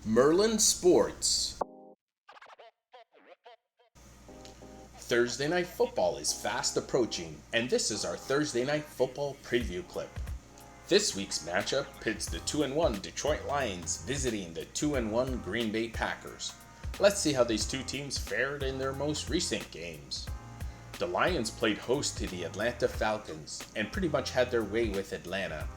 Merlin Sports. Thursday Night Football is fast approaching, and this is our Thursday Night Football preview clip. This week's matchup pits the 2-1 Detroit Lions visiting the 2-1 Green Bay Packers. Let's see how these two teams fared in their most recent games. The Lions played host to the Atlanta Falcons and pretty much had their way with Atlanta.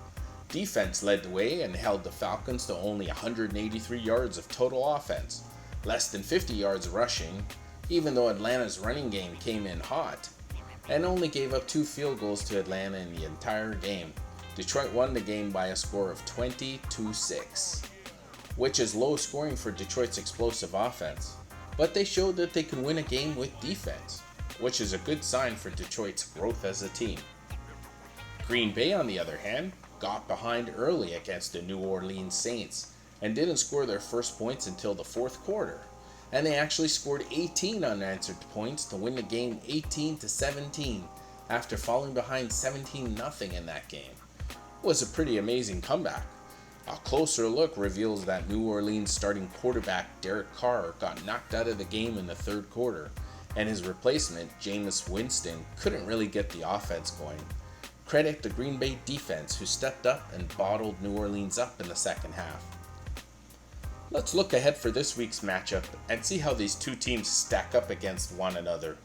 Defense led the way and held the Falcons to only 183 yards of total offense, less than 50 yards rushing, even though Atlanta's running game came in hot, and only gave up 2 field goals to Atlanta in the entire game. Detroit won the game by a score of 20-6, which is low scoring for Detroit's explosive offense, but they showed that they can win a game with defense, which is a good sign for Detroit's growth as a team. Green Bay, on the other hand, got behind early against the New Orleans Saints and didn't score their first points until the fourth quarter. And they actually scored 18 unanswered points to win the game 18-17 after falling behind 17-0 in that game. It was a pretty amazing comeback. A closer look reveals that New Orleans starting quarterback Derek Carr got knocked out of the game in the third quarter, and his replacement, Jameis Winston, couldn't really get the offense going. Credit the Green Bay defense, who stepped up and bottled New Orleans up in the second half. Let's look ahead for this week's matchup and see how these two teams stack up against one another.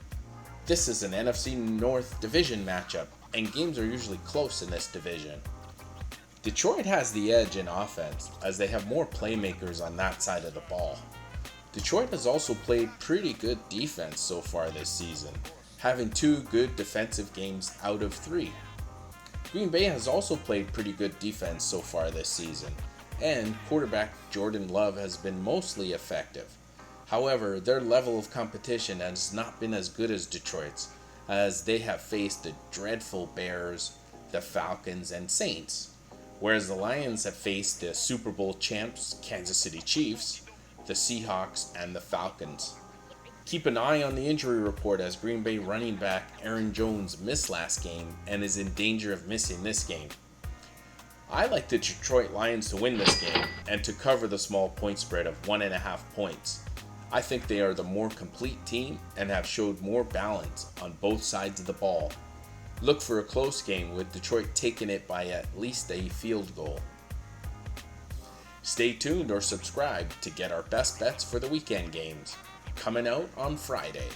This is an NFC North division matchup, and games are usually close in this division. Detroit has the edge in offense, as they have more playmakers on that side of the ball. Detroit has also played pretty good defense so far this season, having 2 good defensive games out of 3. Green Bay has also played pretty good defense so far this season, and quarterback Jordan Love has been mostly effective. However, their level of competition has not been as good as Detroit's, as they have faced the dreadful Bears, the Falcons, and Saints, whereas the Lions have faced the Super Bowl champs Kansas City Chiefs, the Seahawks, and the Falcons. Keep an eye on the injury report, as Green Bay running back Aaron Jones missed last game and is in danger of missing this game. I like the Detroit Lions to win this game and to cover the small point spread of 1.5 points. I think they are the more complete team and have showed more balance on both sides of the ball. Look for a close game, with Detroit taking it by at least a field goal. Stay tuned or subscribe to get our best bets for the weekend games, coming out on Friday.